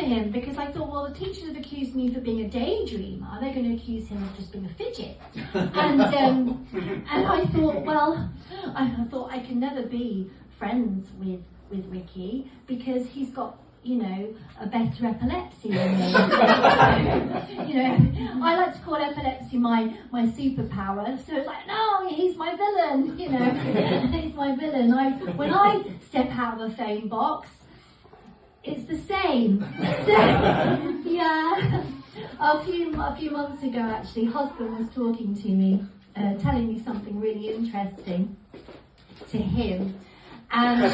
for him because I thought, well, the teachers have accused me for being a daydreamer. They're going to accuse him of just being a fidget. And I thought, well, I thought I can never be friends with Ricky because he's got, you know, a better epilepsy than me. You know, I like to call epilepsy my superpower. So it's like, no, he's my villain. You know, he's my villain. When I step out of a phone box, it's the same. So, yeah. A few months ago, actually, husband was talking to me, telling me something really interesting to him. And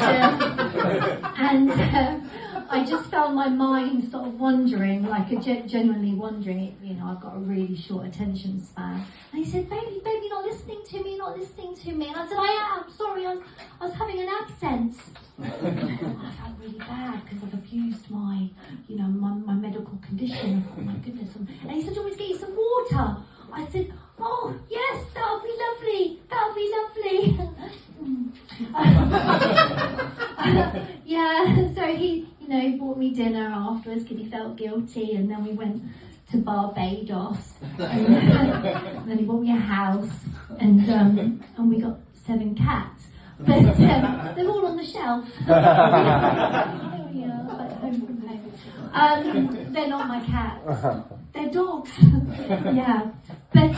I just found my mind sort of wandering, like genuinely wandering. You know, I've got a really short attention span. And he said, baby, you're not listening to me, you're not listening to me. And I said, I am, sorry, I was having an absence. I felt really bad because I've abused my medical condition. Oh my goodness. And he said, do you want me to get you some water? I said, oh, yes, that'll be lovely. Yeah, so he, you know, bought me dinner afterwards because he felt guilty, and then we went to Barbados, and then he bought me a house, and we got 7 cats, but they're all on the shelf. Oh yeah, like home from home. They're not my cats. They're dogs. Yeah, but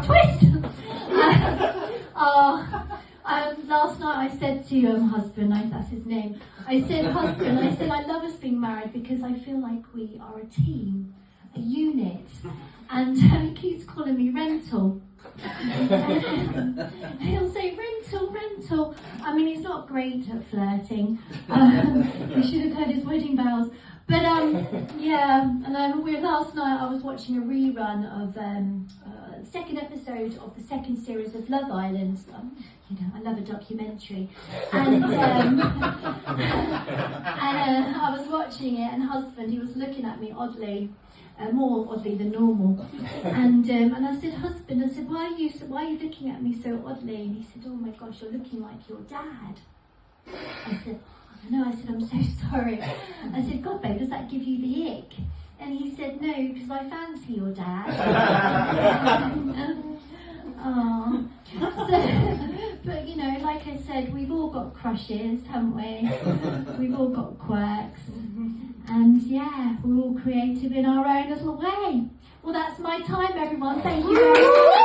twist. Last night I said to husband, that's his name. I said, husband, I love us being married because I feel like we are a team, a unit, and he keeps calling me rental. He'll say rental. I mean, he's not great at flirting. You should have heard his wedding bells. But yeah, and last night I was watching a rerun of the second episode of the second series of Love Island. You know, I love a documentary, and I was watching it, and husband, he was looking at me oddly. More oddly than normal, and I said, husband, why are you looking at me so oddly? And he said, oh my gosh, you're looking like your dad. I said, no, I said, I'm so sorry. I said, God, babe, does that give you the ick? And he said, no, because I fancy your dad. Oh. But you know, like I said, we've all got crushes, haven't we? We've all got quirks. And yeah, we're all creative in our own little way. Well, that's my time, everyone. Thank you very much.